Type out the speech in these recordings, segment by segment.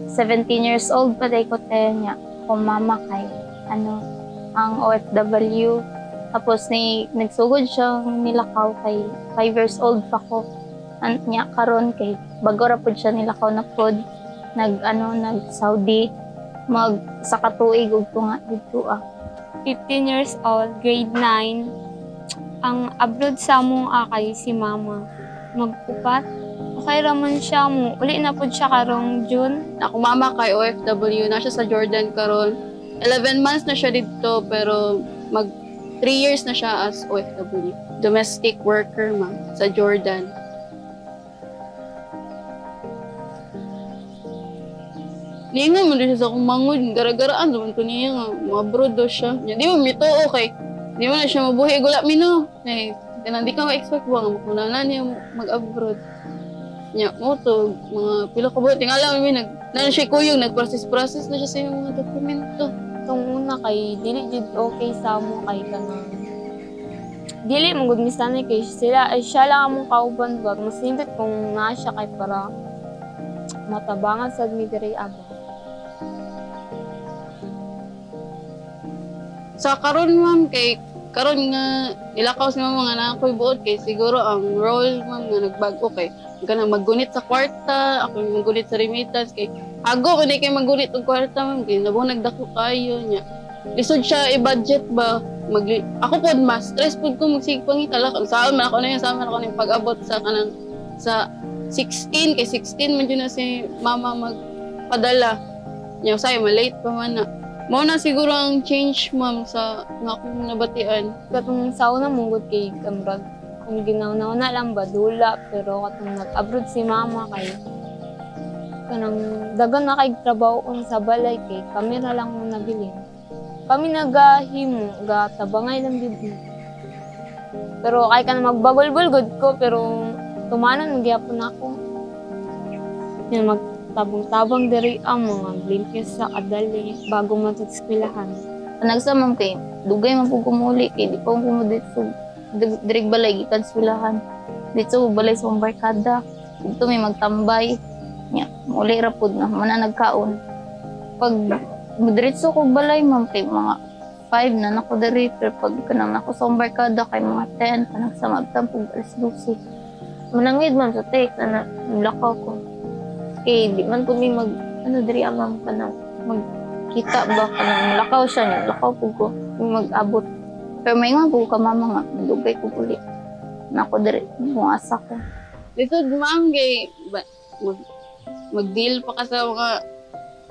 17 years old pa day ko tayo niya. Kung mama kay, ang OFW. Tapos nagsugod siya nilakaw kay 5 years old pa ko. Niya karon kay bago ra pud siya nilakaw na pod. Nag Saudi sa katuig ug tunga dito 15 years old, grade 9. Ang abroad sa among akay si mama. Magpupat. Okay raman siya mo. Uli na pud siya karong June. Ako mama kay OFW na siya sa Jordan karon. 11 months na siya dito pero 3 years na siya as OFW. Domestic worker sa Jordan. Lingon mo din siya sa akong mangod. Gara-garaan naman ito niya nga. Abroad daw siya. Di mo mito okay. Di mo na siya mabuhi. Gula mino. Di ka ma-expect ba nga makunana niya mag-abroad. Nya mo to mga pila ka buti nga lang na siya kuyog nag-process na siya sa mga dokumento. Itong una kay dili jud okay sa mo kay kanang dili mo gud misanay kay siya lang among kauban ba mas nindot kung naa siya kay para matabangan sa diri aba. Sa karon ma'am kay karon nga ilakaw si mama nga na ako'y buot kay siguro ang role ma'am nga nagbago kay kanang maggunit sa kwarta, ako maggunit sa remittance kay ago kung di kayo maggunit ng kwarta ma'am kay nabunag dako kayo niya. Lisod siya i-budget ba ako pod mas stress pod ko magsig pangitala saan man ako na yun saan man ako ning pag-abot sa kanang sa 16 kay 16 man yun na si mama magpadala niya say malate pa man na. Mao na siguro ang change ma'am sa nga akong nabatian. Katong sauna mong kay kamrag kung ginaw-naw na lang ba dula pero katong nag-abroad si mama kay kanang dagan na kay trabaho sa balay kay kami na lang mo nabilin. Kami nagahimo ga tabangay lang dito. Pero kay kan magbagol-bul good ko pero tumanon gyapon ako. Yan magtabang-tabang diri ang mga blinkis sa adali bago matutskwilahan. Nagsamam kay dugay man pud kumuli kay di pa ko dito dirig balay gikan eskwelahan. Dito balay sa barkada. Dito may magtambay. Nya, muli ra pud na nagkaon. Pag diretso ko balay ma'am kay mga 5 na nako diri pero pag kanang nako sa barkada kay mga 10 kanang sa magtampog alas 12. Manangid man sa text na nilakaw ko. Kay di man pud mi diri ma'am kanang magkita ba kanang lakaw siya niya. Lakaw pud ko mag-abot. Pero may nga po ka mama nga, madugay ko puli. Nako diri, asa ko. Dito ma'am kay mag-deal pa ka sa mga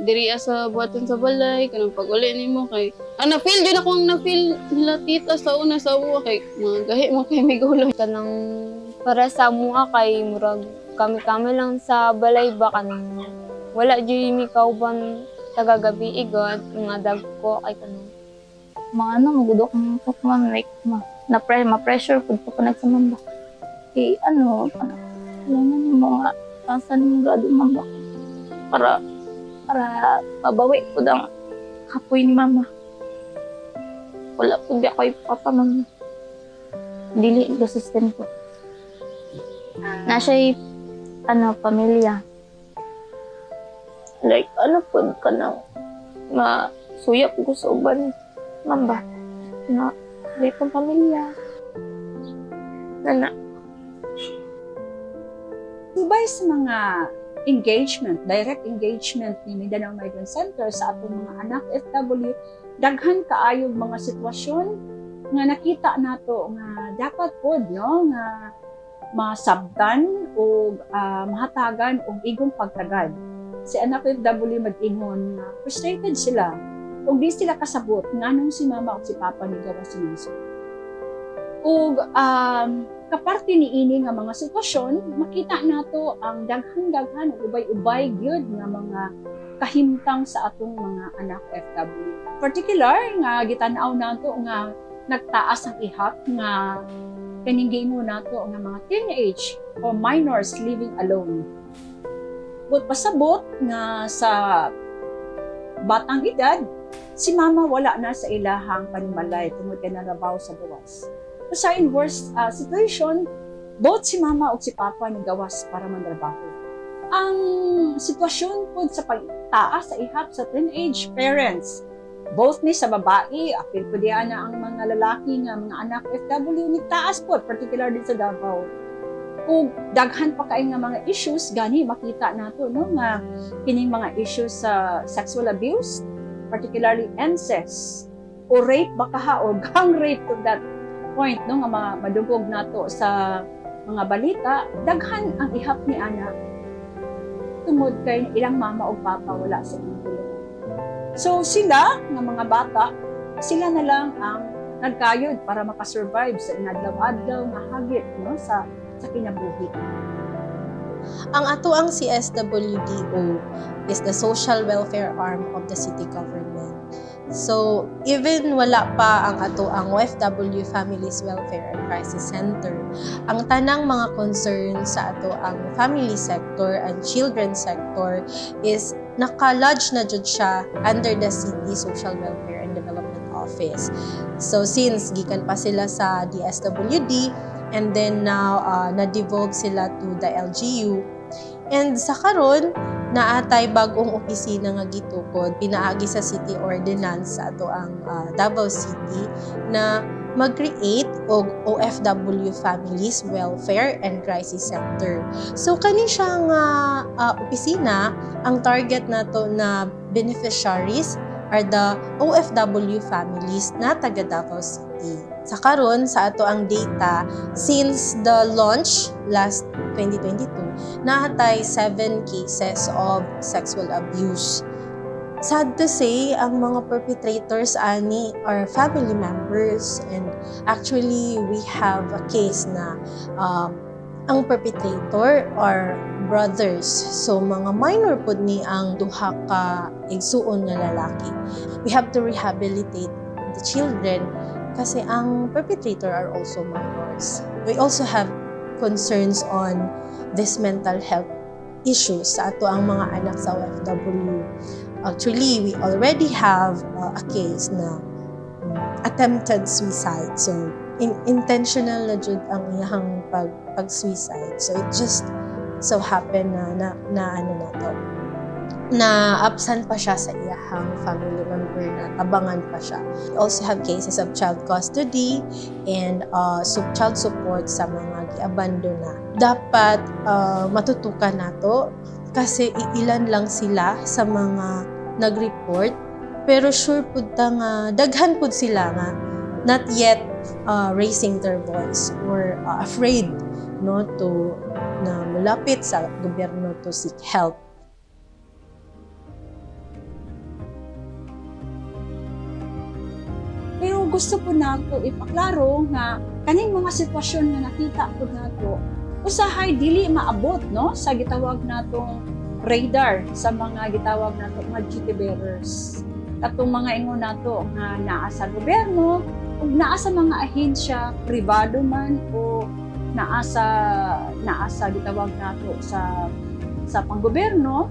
diri sa buhaton sa balay, kanang pag-uli nimo kay na-feel din ako ang na-feel nila tita sa una sa uwa kay mga gahi mo kay may gulo. Kanang para sa mua kay murag kami-kami lang sa balay ba kanang wala jud mi kauban tagagabi igod mga dagko kay kanang mga magudok ng ma'am like ma-pressure pud ko nagsamamba. Kay kailangan mo nga tasan mo grado mamba para mabawi ko ang kapoy ni mama. Wala po di ako ipapa mama. Dili the system ko. Na siya pamilya. Like po ka nang masuyap ko sa uban. Mamba, na itong pamilya. Nana. Subay sa mga engagement, direct engagement ni Mindanao Migrant Center sa atong mga anak FW, daghan kaayog mga sitwasyon nga nakita nato nga dapat pod nga masabtan o mahatagan og igong pagtagad. Si anak FW mag-ingon nga frustrated sila kung di sila kasabot nganong si mama o si papa ni gawa sinaso. Ug kaparte ni ini nga mga sitwasyon, makita nato ang daghan-daghan ubay-ubay gyud nga mga kahimtang sa atong mga anak FW. Particular nga gitan-aw nato nga nagtaas ang ihap nga kaning mo nato nga mga teenage o minors living alone. But pasabot nga sa batang edad, si mama wala na sa ilahang panimalay tungod kay narabaw sa gawas. Usa in worst situation, both si mama o si papa nagawas para mandrabaho. Ang sitwasyon po sa pagtaas sa ihap sa teenage parents, both ni sa babae, apil po diyan na ang mga lalaki nga mga anak FW ni taas po, particularly sa Davao. Kung daghan pa kay nga mga issues gani makita nato no nga kining mga issues sa sexual abuse, particularly incest o rape baka ha o gang rape to that point no nga mga madugog nato sa mga balita, daghan ang ihap ni anak tungod kay ilang mama o papa wala sa inyong tulungan. So sila nga mga bata, sila na lang ang nagkayod para makasurvive sa inadlaw-adlaw nga hagit no sa kinabuhi. Ang ato ang CSWDO is the social welfare arm of the city government. So, even wala pa ang ato ang OFW Families Welfare and Crisis Center, ang tanang mga concerns sa ato ang family sector and children sector is naka-lodge na jud siya under the City Social Welfare and Development Office. So, since gikan pa sila sa DSWD, and then now na-devolve sila to the LGU. And sa karon naatay bagong opisina nga gitukod pinaagi sa City Ordinance sa ato ang Davao City na mag-create og OFW Families Welfare and Crisis Center. So kani siya nga opisina, ang target nato na beneficiaries are the OFW families na taga Davao City. Sa karon sa ato ang data, since the launch last 2022, nahatay 7 cases of sexual abuse. Sad to say, ang mga perpetrators ani are family members, and actually we have a case na ang perpetrator are brothers. So mga minor pud ni ang duha ka igsuon nga lalaki. We have to rehabilitate the children kasi ang perpetrator are also minors. We also have concerns on this mental health issues sa ato ang mga anak sa OFW. Actually, we already have a case na attempted suicide. So, intentional na jud ang iyang pag-suicide. So, it just so happen na ano na to, na absent pa siya sa iyang family member, na tabangan pa siya. We also have cases of child custody and child support sa mga giabandona. Dapat matutukan nato kasi ilan lang sila sa mga nag-report, pero sure pud ta nga daghan pud sila nga not yet raising their voice or afraid no to na mulapit sa gobyerno to seek help. Pero gusto po nato ipaklaro nga kaning mga sitwasyon nga nakita po nato usahay dili maabot no sa gitawag natong radar sa mga gitawag nato mga duty bearers. Katong mga ingon nato nga naa sa gobyerno ug naa sa mga ahensya pribado man o naa sa gitawag nato sa panggobyerno,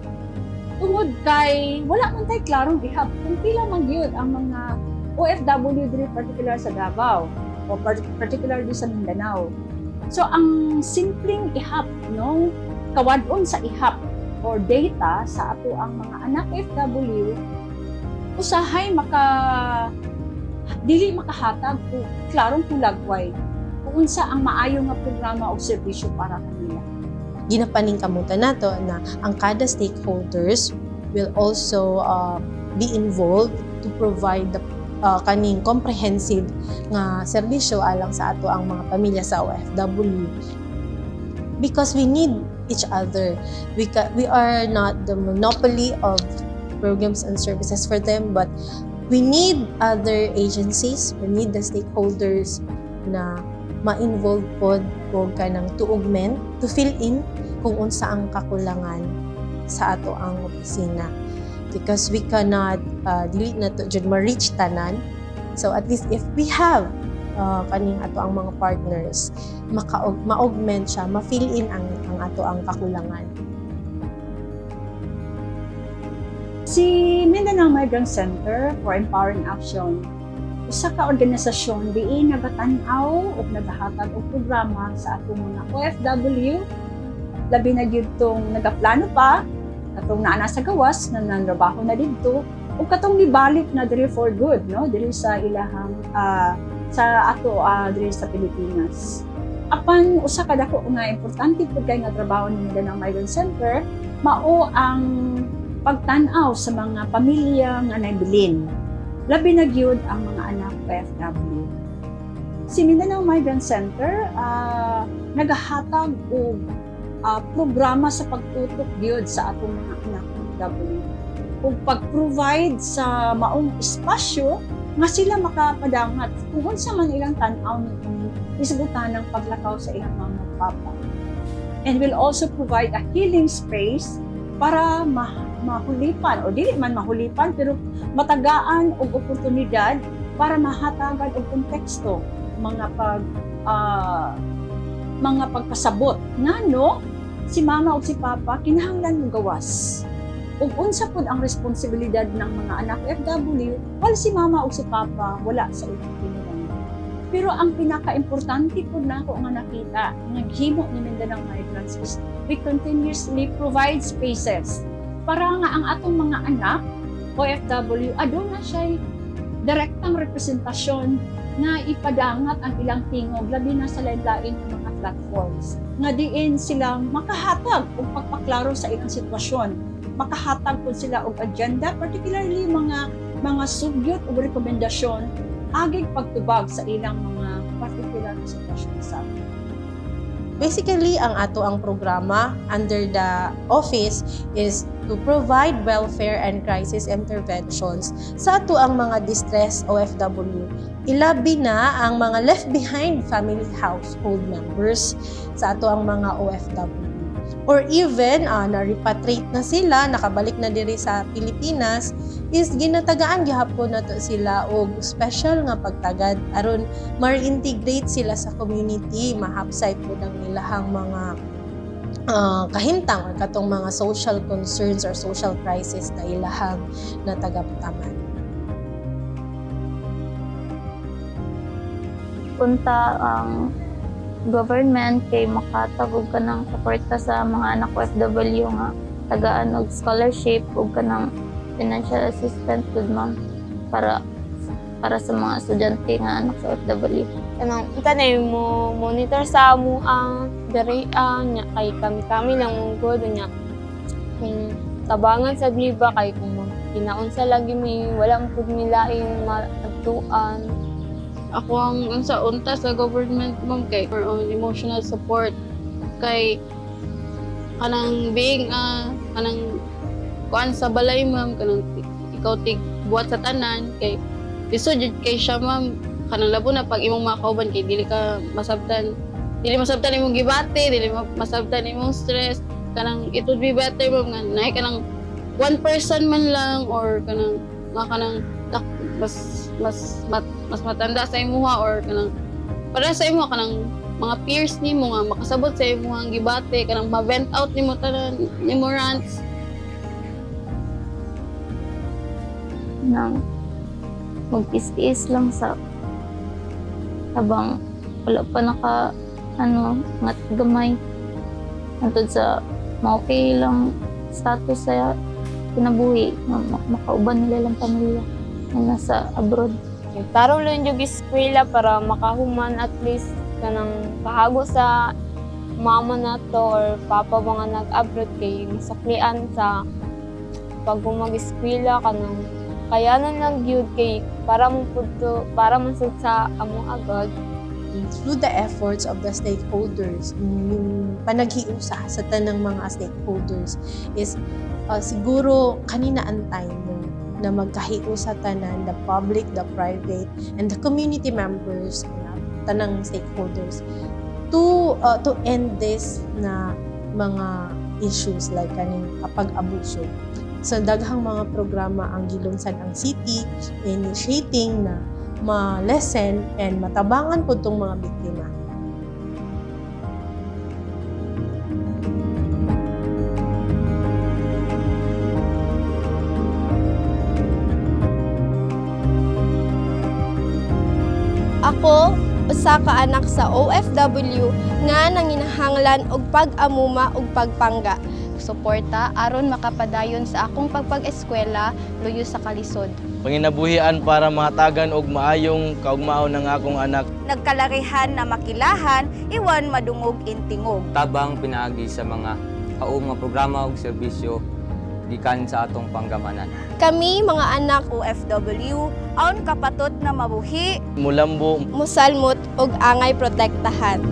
tungod kay wala man tay klarong ihap kung pila man gyud ang mga OFW diri particular sa Davao o particularly sa Mindanao. So ang simpleng ihap no kawadon sa ihap or data sa ato ang mga anak OFW usahay dili makahatag o klarong kulagway kung unsa ang maayo nga programa o serbisyo para kanila. Ginapaningkamutan nato na ang kada stakeholders will also be involved to provide the kaning comprehensive nga serbisyo alang sa ato ang mga pamilya sa OFW, because we need each other. We are not the monopoly of programs and services for them, but we need other agencies, we need the stakeholders na ma-involve pod o kanang tuugmen to fill in kung unsa ang kakulangan sa ato ang opisina. Because we cannot dili na to jud ma-reach tanan. So at least if we have kaning ato ang mga partners, ma-augment siya, ma-fill in ang ato ang kakulangan. Si Mindanao Migrant Center for Empowering Action usa ka organisasyon diin nagatan-aw ug nagahatag og programa sa atong mga OFW, labi na gyud tong nagaplano pa katong naa na sa gawas nga nanrabaho na didto ug katong nibalik na diri for good, no, diri sa ilahang sa ato diri sa Pilipinas. Apan usa ka dako nga importante pud kay nga trabaho ni Mindanao Migrant Center mao ang pagtan-aw sa mga pamilya nga nabilin. Labi na gyud ang mga anak OFW. Si Mindanao Migrant Center nagahatag og programa sa pagtutok gyud sa atong mga anak OFW ug pag-provide sa maong espasyo nga sila makapadangat kung unsa man ilang tan-aw ni isgutan ng paglakaw sa ilang mama ug papa. And will also provide a healing space para mahulipan o dili man mahulipan pero matagaan og oportunidad para mahatagan og konteksto mga pagpasabot ngano si mama ug si papa kinahanglan mo gawas ug unsa pud ang responsibilidad ng mga anak OFW wala si mama ug si papa wala sa ilang pinunan. Pero ang pinaka-importante pud nako nga nakita nga gihimo ni Mindanao Migrants is we continuously provide spaces para nga ang atong mga anak, OFW, aduna siya direktang representasyon na ipadangat ang ilang tingog, labi na sa lain-lain ng mga platforms. Nga diin silang makahatag o pagpaklaro sa ilang sitwasyon. Makahatag po sila og agenda, particularly mga sugyot o rekomendasyon, agig pagtubag sa ilang mga particular na sitwasyon sa atin. Basically, ang ato ang programa under the office is to provide welfare and crisis interventions sa ato ang mga distressed OFW. Ilabi na ang mga left behind family household members sa ato ang mga OFW. Or even, na-repatriate na sila, nakabalik na diri sa Pilipinas, is ginatagaan gihapon na to sila og special nga pagtagad aron ma-integrate sila sa community, mahapsay po ng nilahang mga kahintang or katong mga social concerns or social crisis na ilahang natagaptaman. Punta ang government kay makatagog ka ng suporta sa mga anak OFW nga tagaan og scholarship ug kanang financial assistance gud ma'am para sa mga estudyante nga anak sa OFW. Kanang mo monitor sa amo ang dirian nya kay kami lang mong good nya kung tabangan sa liba kay kung kinaunsa lagi may wala mo pud milaing maadtuan. Ako ang sa unta sa government ma'am kay for on emotional support kay kanang being kanang kuan sa balay ma'am kanang ikaw buhat sa tanan kay isujud kay siya ma'am kanang labo na pag imong makauban kay dili masabtan imong gibate, dili masabtan imong stress kanang it would be better ma'am nga naay kanang one person man lang or kanang mas matanda sa imuha or kanang para sa imuha kanang mga peers nimo nga makasabot sa imuha ang gibate kanang ma-vent out nimo tanan nimo rants Nang magtiis-tiis lang sa habang wala pa nga gamay antod sa okay lang status sa kinabuhi makauban nila lang pamilya na nasa abroad. Tarong lang yung eskwela para makahuman at least kanang kahago sa mama nato or papa mga nag-abroad kay masaklian sa pag mag-eskwela kanang kayanan lang gyud kay para man sa amo agad. Through the efforts of the stakeholders, yung panaghiusa sa tanang mga stakeholders is siguro kanina ang time na magkahiusa tanan, the public, the private, and the community members, tanang stakeholders, to end this na mga issues like kaning pag-abuso. So daghang mga programa ang gilumsan ang city, initiating na ma-lessen and matabangan po itong mga biktima. Ako, usa ka anak sa OFW nga nanginahanglan og pag-amuma ug pagpangga. Suporta aron makapadayon sa akong pagpag-eskwela luyo sa kalisod. Panginabuhian para mahatagan og maayong kaugmaon ng akong anak. Nagkalarihan na makilahan, iwan madungog intingog. Tabang pinaagi sa mga kaong nga programa ug serbisyo gikan sa atong panggamanan. Kami mga anak OFW, aon kapatot na mabuhi, Mulambo musalmot ug angay protektahan.